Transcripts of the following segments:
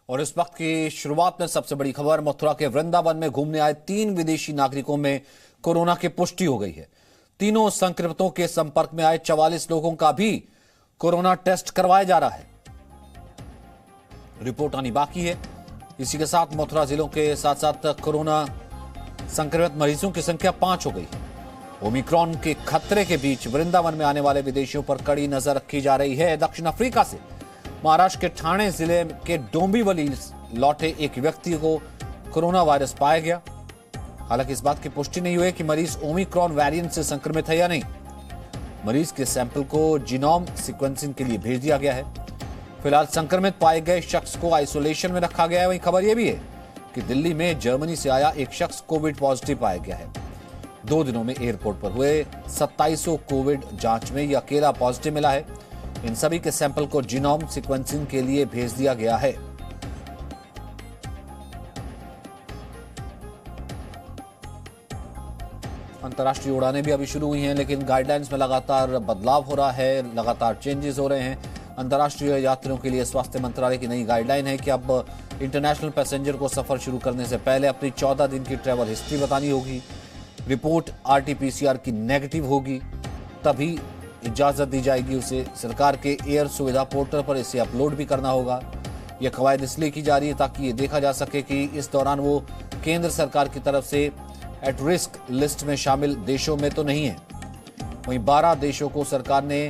और इस वक्त की शुरुआत में सबसे बड़ी खबर, मथुरा के वृंदावन में घूमने आए 3 विदेशी नागरिकों में कोरोना की पुष्टि हो गई है। तीनों संक्रमितों के संपर्क में आए 44 लोगों का भी कोरोना टेस्ट करवाया जा रहा है। रिपोर्ट आनी बाकी है। इसी के साथ मथुरा जिलों के साथ साथ कोरोना संक्रमित मरीजों की संख्या 5 हो गई है। ओमिक्रॉन के खतरे के बीच वृंदावन में आने वाले विदेशियों पर कड़ी नजर रखी जा रही है। दक्षिण अफ्रीका से महाराष्ट्र के ठाणे जिले के डोंबिवली लौटे एक व्यक्ति को कोरोना वायरस पाया गया। हालांकि इस बात की पुष्टि नहीं हुई कि मरीज ओमिक्रॉन वेरिएंट से संक्रमित है या नहीं। मरीज के सैंपल को जीनोम सीक्वेंसिंग के लिए भेज दिया गया है। फिलहाल संक्रमित पाए गए शख्स को आइसोलेशन में रखा गया है। वहीं खबर यह भी है कि दिल्ली में जर्मनी से आया एक शख्स कोविड पॉजिटिव पाया गया है। 2 दिनों में एयरपोर्ट पर हुए 2700 कोविड जांच में यह अकेला पॉजिटिव मिला है। इन सभी के सैंपल को जीनोम सीक्वेंसिंग के लिए भेज दिया गया है। अंतर्राष्ट्रीय उड़ानें भी अभी शुरू हुई हैं, लेकिन गाइडलाइंस में लगातार बदलाव हो रहा है, लगातार चेंजेस हो रहे हैं। अंतर्राष्ट्रीय यात्रियों के लिए स्वास्थ्य मंत्रालय की नई गाइडलाइन है कि अब इंटरनेशनल पैसेंजर को सफर शुरू करने से पहले अपनी 14 दिन की ट्रैवल हिस्ट्री बतानी होगी। रिपोर्ट आरटीपीसीआर की नेगेटिव होगी, तभी इजाजत दी जाएगी उसे। सरकार के एयर सुविधा पोर्टल पर इसे अपलोड भी करना होगा। यह कवायद इसलिए की जा रही है ताकि ये देखा जा सके कि इस दौरान वो केंद्र सरकार की तरफ से एट रिस्क लिस्ट में शामिल देशों में तो नहीं है। वहीं 12 देशों को सरकार ने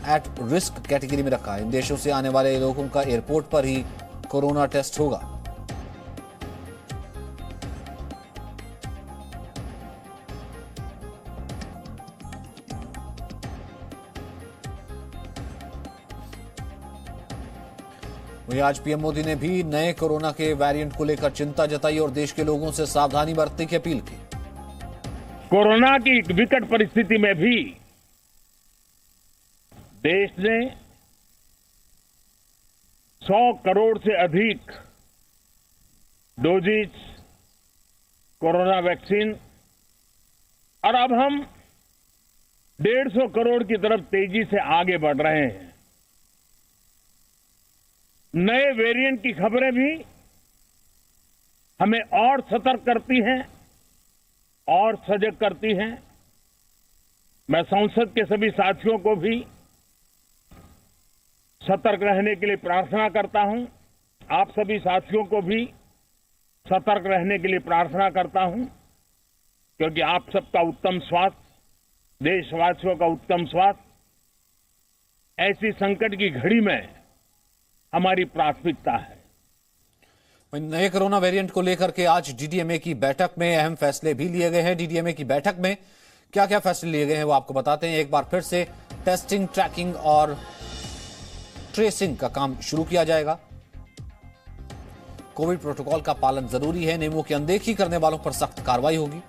एट रिस्क कैटेगरी में रखा है। इन देशों से आने वाले लोगों का एयरपोर्ट पर ही कोरोना टेस्ट होगा। वहीं आज पीएम मोदी ने भी नए कोरोना के वेरिएंट को लेकर चिंता जताई और देश के लोगों से सावधानी बरतने की अपील की। कोरोना की विकट परिस्थिति में भी देश ने 100 करोड़ से अधिक डोजेज कोरोना वैक्सीन और अब हम 150 करोड़ की तरफ तेजी से आगे बढ़ रहे हैं। नए वेरिएंट की खबरें भी हमें और सतर्क करती हैं और सजग करती हैं। मैं संसद के सभी साथियों को भी सतर्क रहने के लिए प्रार्थना करता हूं। आप सभी साथियों को भी सतर्क रहने के लिए प्रार्थना करता हूं, क्योंकि आप सबका उत्तम स्वास्थ्य, देशवासियों का उत्तम स्वास्थ्य ऐसी संकट की घड़ी में हमारी प्राथमिकता है। नए कोरोना वेरिएंट को लेकर के आज डीडीएमए की बैठक में अहम फैसले भी लिए गए हैं। डीडीएमए की बैठक में क्या क्या फैसले लिए गए हैं वो आपको बताते हैं। एक बार फिर से टेस्टिंग, ट्रैकिंग और ट्रेसिंग का काम शुरू किया जाएगा। कोविड प्रोटोकॉल का पालन जरूरी है। नियमों की अनदेखी करने वालों पर सख्त कार्रवाई होगी।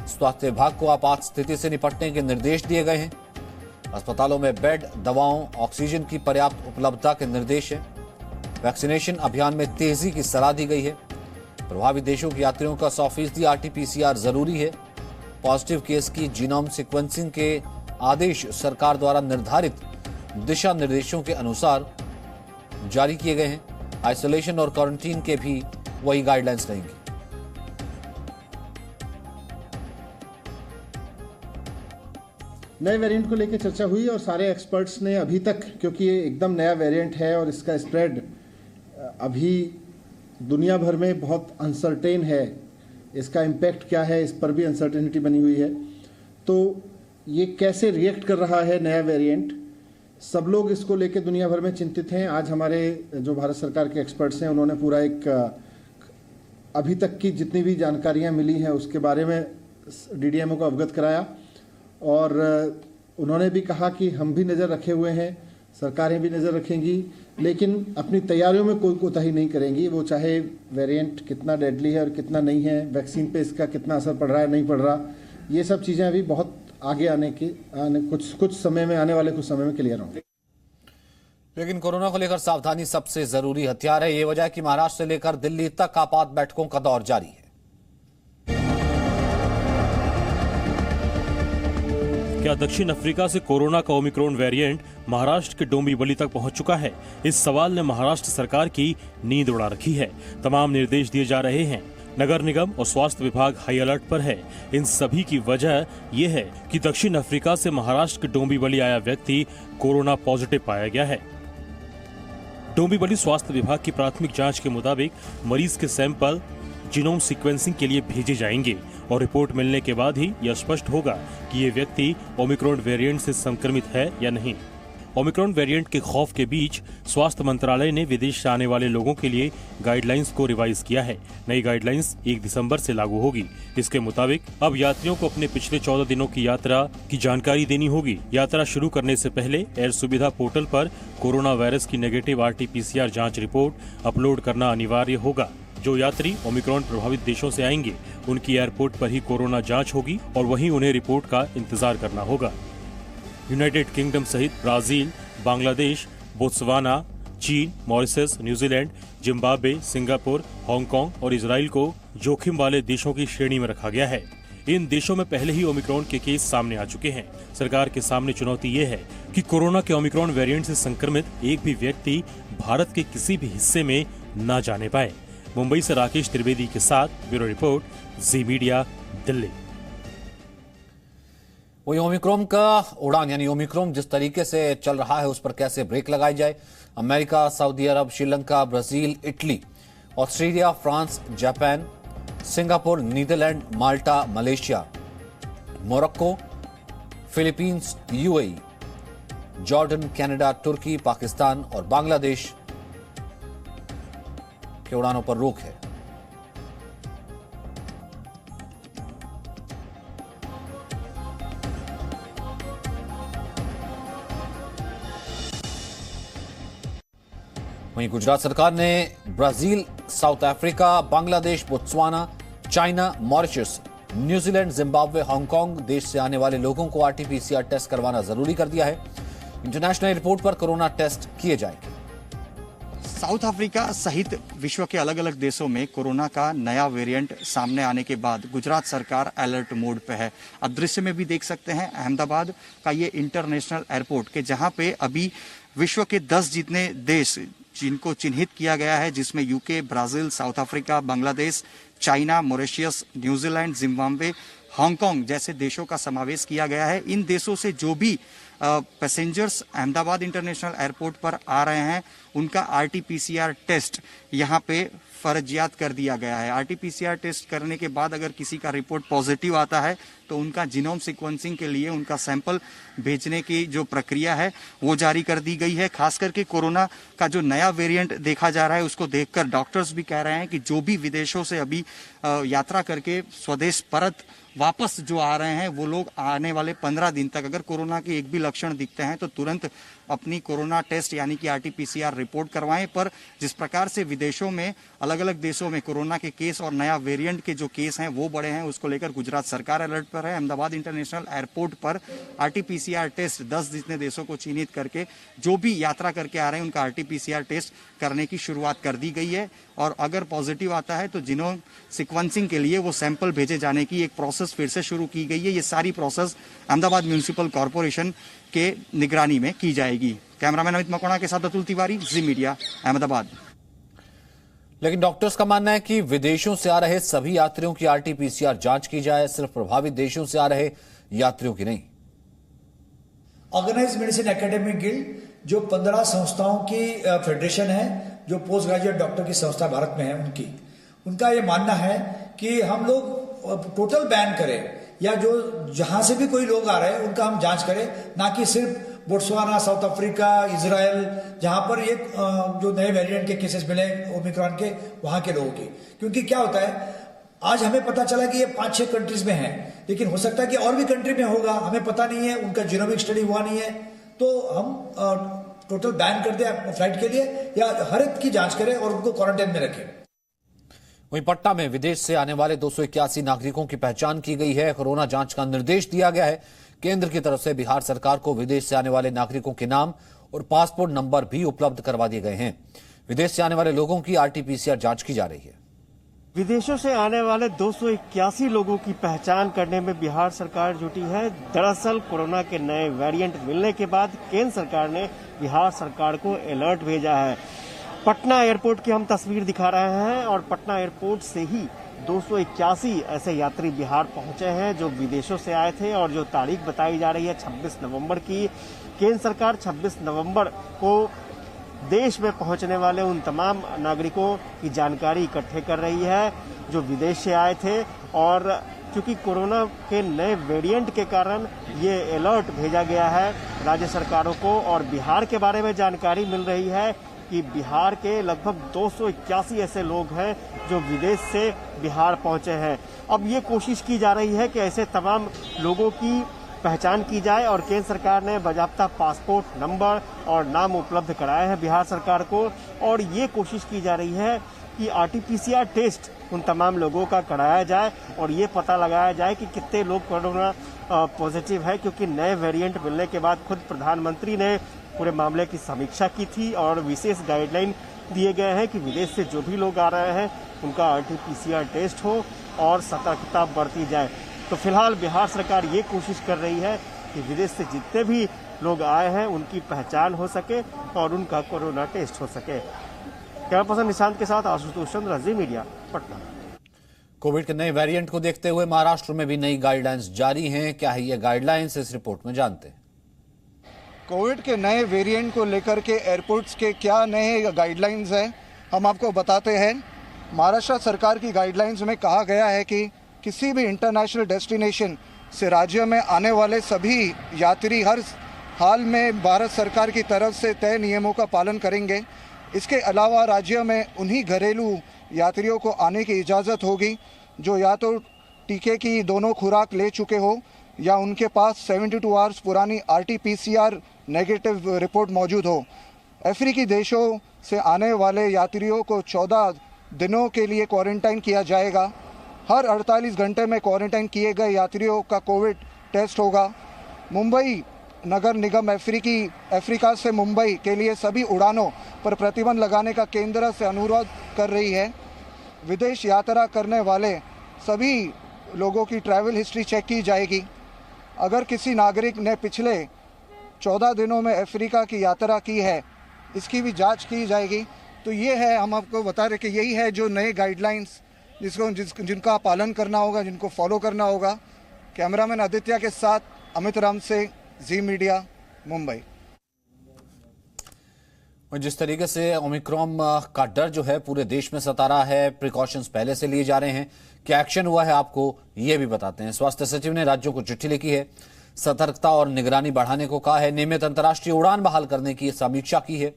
स्वास्थ्य विभाग को आपात स्थिति से निपटने के निर्देश दिए गए हैं। अस्पतालों में बेड, दवाओं, ऑक्सीजन की पर्याप्त उपलब्धता के निर्देश है। वैक्सीनेशन अभियान में तेजी की सलाह दी गई है। प्रभावित देशों के यात्रियों का 100% आरटीपीसीआर जरूरी है। पॉजिटिव केस की जीनोम सीक्वेंसिंग के आदेश सरकार द्वारा निर्धारित दिशा निर्देशों के अनुसार जारी किए गए हैं। आइसोलेशन और क्वारंटीन के भी वही गाइडलाइंस रहेंगी। नए वेरिएंट को लेकर चर्चा हुई और सारे एक्सपर्ट्स ने अभी तक, क्योंकि ये एकदम नया वेरिएंट है और इसका स्प्रेड अभी दुनिया भर में बहुत अनसर्टेन है, इसका इम्पैक्ट क्या है इस पर भी अनसर्टेनिटी बनी हुई है। तो ये कैसे रिएक्ट कर रहा है नया वेरिएंट, सब लोग इसको लेकर दुनिया भर में चिंतित हैं। आज हमारे जो भारत सरकार के एक्सपर्ट्स हैं उन्होंने पूरा एक अभी तक की जितनी भी जानकारियां मिली हैं उसके बारे में डीडीएमओ को अवगत कराया और उन्होंने भी कहा कि हम भी नज़र रखे हुए हैं, सरकारें भी नज़र रखेंगी, लेकिन अपनी तैयारियों में कोई कोताही नहीं करेंगी। वो चाहे वेरिएंट कितना डेडली है और कितना नहीं है, वैक्सीन पे इसका कितना असर पड़ रहा है नहीं पड़ रहा, ये सब चीज़ें अभी बहुत आगे कुछ समय में, आने वाले कुछ समय में क्लियर होंगे। लेकिन कोरोना को लेकर सावधानी सबसे जरूरी हथियार है। ये वजह है कि महाराष्ट्र से लेकर दिल्ली तक आपात बैठकों का दौर जारी है। क्या दक्षिण अफ्रीका से कोरोना का ओमिक्रॉन वेरिएंट महाराष्ट्र के डोंबिवली तक पहुंच चुका है। इस सवाल ने महाराष्ट्र सरकार की नींद उड़ा रखी है। तमाम निर्देश दिए जा रहे हैं। नगर निगम और स्वास्थ्य विभाग हाई अलर्ट पर है। इन सभी की वजह यह है कि दक्षिण अफ्रीका से महाराष्ट्र के डोंबिवली आया व्यक्ति कोरोना पॉजिटिव पाया गया है। डोंबिवली स्वास्थ्य विभाग की प्राथमिक जांच के मुताबिक मरीज के सैंपल जीनोम सीक्वेंसिंग के लिए भेजे जाएंगे और रिपोर्ट मिलने के बाद ही यह स्पष्ट होगा कि ये व्यक्ति ओमिक्रॉन वेरिएंट से संक्रमित है या नहीं। ओमिक्रॉन वेरिएंट के खौफ के बीच स्वास्थ्य मंत्रालय ने विदेश से आने वाले लोगों के लिए गाइडलाइंस को रिवाइज किया है। नई गाइडलाइंस 1 दिसंबर से लागू होगी। इसके मुताबिक अब यात्रियों को अपने पिछले 14 दिनों की यात्रा की जानकारी देनी होगी। यात्रा शुरू करने से पहले एयर सुविधा पोर्टल पर कोरोना वायरस की नेगेटिव RT-PCR जांच रिपोर्ट अपलोड करना अनिवार्य होगा। जो यात्री ओमिक्रॉन प्रभावित देशों से आएंगे उनकी एयरपोर्ट पर ही कोरोना जांच होगी और वहीं उन्हें रिपोर्ट का इंतजार करना होगा। यूनाइटेड किंगडम सहित ब्राजील, बांग्लादेश, बोत्सवाना, चीन, Mauritius, New Zealand, Zimbabwe, Singapore, Hong Kong और इजराइल को जोखिम वाले देशों की श्रेणी में रखा गया है। इन देशों में पहले ही ओमिक्रॉन के केस सामने आ चुके हैं। सरकार के सामने चुनौती ये है कि कोरोना के ओमिक्रॉन वेरिएंट से संक्रमित एक भी व्यक्ति भारत के किसी भी हिस्से में न जाने पाए। मुंबई से राकेश त्रिवेदी के साथ ब्यूरो रिपोर्ट, जी मीडिया, दिल्ली। वही ओमिक्रॉन का उड़ान यानी ओमिक्रॉन जिस तरीके से चल रहा है उस पर कैसे ब्रेक लगाई जाए। America, Saudi Arab, Sri Lanka, Brazil, Italy, Australia, France, Japan, Singapore, Netherland, Malta, Malaysia, Morocco, Philippines, UAE, Jordan, Canada, तुर्की, पाकिस्तान और बांग्लादेश के उड़ानों पर रोक है। वहीं गुजरात सरकार ने Brazil, south Africa, Bangladesh, Botswana, China, Mauritius, New Zealand, Zimbabwe, Hong Kong देश से आने वाले लोगों को RT-PCR टेस्ट करवाना जरूरी कर दिया है। इंटरनेशनल एयरपोर्ट पर कोरोना टेस्ट किए जाएंगे। साउथ अफ्रीका सहित विश्व के अलग अलग देशों में कोरोना का नया वेरिएंट सामने आने के बाद गुजरात सरकार अलर्ट मोड पे है। अब दृश्य में भी देख सकते हैं अहमदाबाद का ये इंटरनेशनल एयरपोर्ट के जहां पे अभी विश्व के 10 जितने देश जिनको चिन्हित किया गया है, जिसमें UK, Brazil, south Africa, Bangladesh, China, Mauritius, New Zealand, Zimbabwe, Hong Kong जैसे देशों का समावेश किया गया है। इन देशों से जो भी पैसेंजर्स अहमदाबाद इंटरनेशनल एयरपोर्ट पर आ रहे हैं उनका RT-PCR टेस्ट यहाँ पे फर्जियात कर दिया गया है। RT-PCR टेस्ट करने के बाद अगर किसी का रिपोर्ट पॉजिटिव आता है तो उनका जीनोम सीक्वेंसिंग के लिए उनका सैंपल भेजने की जो प्रक्रिया है वो जारी कर दी गई है। खास करके कोरोना का जो नया वेरिएंट देखा जा रहा है उसको देखकर डॉक्टर्स भी कह रहे हैं कि जो भी विदेशों से अभी यात्रा करके स्वदेश परत वापस जो आ रहे हैं वो लोग आने वाले 15 दिन तक अगर कोरोना के एक भी लक्षण दिखते हैं तो तुरंत अपनी कोरोना टेस्ट यानी कि RT-PCR रिपोर्ट करवाएं। पर जिस प्रकार से विदेशों में अलग अलग देशों में कोरोना के केस और नया वेरिएंट के जो केस हैं वो बढ़े हैं, उसको लेकर गुजरात सरकार अलर्ट पर है। अहमदाबाद इंटरनेशनल एयरपोर्ट पर RT-PCR टेस्ट 10 जितने देशों को चिन्हित करके जो भी यात्रा करके आ रहे हैं उनका RT-PCR टेस्ट करने की शुरुआत कर दी गई है और अगर पॉजिटिव आता है तो जीनोम सीक्वेंसिंग के लिए वो सैंपल भेजे जाने की एक प्रोसेस फिर से शुरू की गई है। ये सारी प्रोसेस अहमदाबाद म्यूनिसिपल कॉर्पोरेशन के निगरानी में की जाएगी। कैमरामैन अमित मकोड़ा के साथ अतुल तिवारी, जी मीडिया, अहमदाबाद। लेकिन डॉक्टर्स का मानना है कि विदेशों से आ रहे सभी यात्रियों की RT-PCR जांच की जाए, सिर्फ प्रभावित देशों से आ रहे यात्रियों की नहीं। ऑर्गेनाइज्ड मेडिसिन एकेडमिक गिल्ड जो 15 संस्थाओं की फेडरेशन है, जो पोस्ट ग्रेजुएट डॉक्टर की संस्था भारत में है, उनका ये मानना है कि हम लोग टोटल बैन करें या जो जहां से भी कोई लोग आ रहे हैं उनका हम जांच करें, ना कि सिर्फ बोत्सवाना, साउथ अफ्रीका, इजराइल जहां पर ये जो नए वेरिएंट के केसेस मिले ओमिक्रॉन के वहां के लोगों के। क्योंकि क्या होता है, आज हमें पता चला कि ये 5-6 कंट्रीज में है, लेकिन हो सकता है कि और भी कंट्री में होगा, हमें पता नहीं है, उनका जीनोमिक स्टडी हुआ नहीं है, तो हम टोटल बैन कर दें फ्लाइट के लिए या हर एक की जांच करें और उनको क्वारंटाइन में रखें। वहीं पटना में विदेश से आने वाले 281 नागरिकों की पहचान की गई है। कोरोना जांच का निर्देश दिया गया है। केंद्र की तरफ से बिहार सरकार को विदेश से आने वाले नागरिकों के नाम और पासपोर्ट नंबर भी उपलब्ध करवा दिए गए हैं। विदेश से आने वाले लोगों की RT-PCR जांच की जा रही है। विदेशों से आने वाले 281 लोगों की पहचान करने में बिहार सरकार जुटी है। दरअसल कोरोना के नए वेरिएंट मिलने के बाद केंद्र सरकार ने बिहार सरकार को अलर्ट भेजा है। पटना एयरपोर्ट की हम तस्वीर दिखा रहे हैं और पटना एयरपोर्ट से ही 281 ऐसे यात्री बिहार पहुंचे हैं जो विदेशों से आए थे और जो तारीख बताई जा रही है 26 नवंबर की। केंद्र सरकार 26 नवंबर को देश में पहुंचने वाले उन तमाम नागरिकों की जानकारी इकट्ठे कर रही है जो विदेश से आए थे और क्योंकि कोरोना के नए वेरिएंट के कारण ये अलर्ट भेजा गया है राज्य सरकारों को और बिहार के बारे में जानकारी मिल रही है कि बिहार के लगभग 281 ऐसे लोग हैं जो विदेश से बिहार पहुंचे हैं। अब ये कोशिश की जा रही है कि ऐसे तमाम लोगों की पहचान की जाए और केंद्र सरकार ने बाकायदा पासपोर्ट नंबर और नाम उपलब्ध कराए हैं बिहार सरकार को और ये कोशिश की जा रही है कि आरटीपीसीआर टेस्ट उन तमाम लोगों का कराया जाए और ये पता लगाया जाए कि कितने लोग कोरोना पॉजिटिव है, क्योंकि नए वेरिएंट मिलने के बाद खुद प्रधानमंत्री ने पूरे मामले की समीक्षा की थी और विशेष गाइडलाइन दिए गए हैं कि विदेश से जो भी लोग आ रहे हैं उनका आरटीपीसीआर टेस्ट हो और सतर्कता बरती जाए। तो फिलहाल बिहार सरकार ये कोशिश कर रही है कि विदेश से जितने भी लोग आए हैं उनकी पहचान हो सके और उनका कोरोना टेस्ट हो सके। कैमरा पर्सन निशांत के साथ आशुतोष चंद्र, जी मीडिया, पटना। कोविड के नए वेरिएंट को देखते हुए महाराष्ट्र में भी नई गाइडलाइंस जारी हैं। क्या है ये गाइडलाइंस, इस रिपोर्ट में जानते हैं। कोविड के नए वेरिएंट को लेकर के एयरपोर्ट्स के क्या नए गाइडलाइंस हैं हम आपको बताते हैं। महाराष्ट्र सरकार की गाइडलाइंस में कहा गया है कि किसी भी इंटरनेशनल डेस्टिनेशन से राज्य में आने वाले सभी यात्री हर हाल में भारत सरकार की तरफ से तय नियमों का पालन करेंगे। इसके अलावा राज्य में उन्हीं घरेलू यात्रियों को आने की इजाज़त होगी जो या तो टीके की दोनों खुराक ले चुके हो या उनके पास 72 आवर्स पुरानी आरटीपीसीआर नेगेटिव रिपोर्ट मौजूद हो। अफ्रीकी देशों से आने वाले यात्रियों को 14 दिनों के लिए क्वारंटाइन किया जाएगा। हर 48 घंटे में क्वारंटाइन किए गए यात्रियों का कोविड टेस्ट होगा। मुंबई नगर निगम अफ्रीका से मुंबई के लिए सभी उड़ानों पर प्रतिबंध लगाने का केंद्र से अनुरोध कर रही है। विदेश यात्रा करने वाले सभी लोगों की ट्रैवल हिस्ट्री चेक की जाएगी। अगर किसी नागरिक ने पिछले 14 दिनों में अफ्रीका की यात्रा की है, इसकी भी जांच की जाएगी। तो ये है, हम आपको बता रहे कि यही है जो नए गाइडलाइंस जिनका पालन करना होगा, जिनको फॉलो करना होगा। कैमरामैन आदित्य के साथ अमित राम से, जी मीडिया, मुंबई। जिस तरीके से ओमिक्रॉन का डर जो है पूरे देश में सता रहा है, प्रिकॉशंस पहले से लिए जा रहे हैं, क्या एक्शन हुआ है आपको ये भी बताते हैं। स्वास्थ्य सचिव ने राज्यों को चिट्ठी लिखी है, सतर्कता और निगरानी बढ़ाने को कहा है, नियमित अंतर्राष्ट्रीय उड़ान बहाल करने की समीक्षा की है।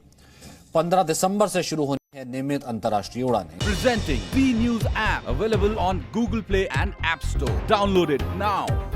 15 दिसंबर से शुरू होनी है नियमित अंतर्राष्ट्रीय उड़ानें। Presenting B News app available on Google Play and App Store. Download it now.